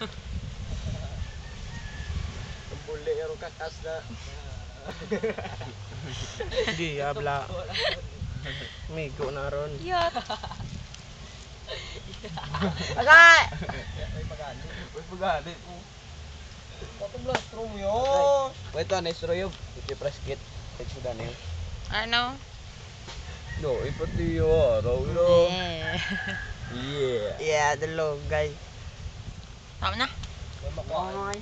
Yeah. Buli yung kakas na. Di habla. Migo na ron. Yat. Agay! Uy, pagani. Patong blastro mo yun. Wait, ito, naistro yung. Ikipress kit. Take mo dani yun. Ano? No, ipati yung araw yun. Yeah. Yeah, the low guy. Tama na. May makain.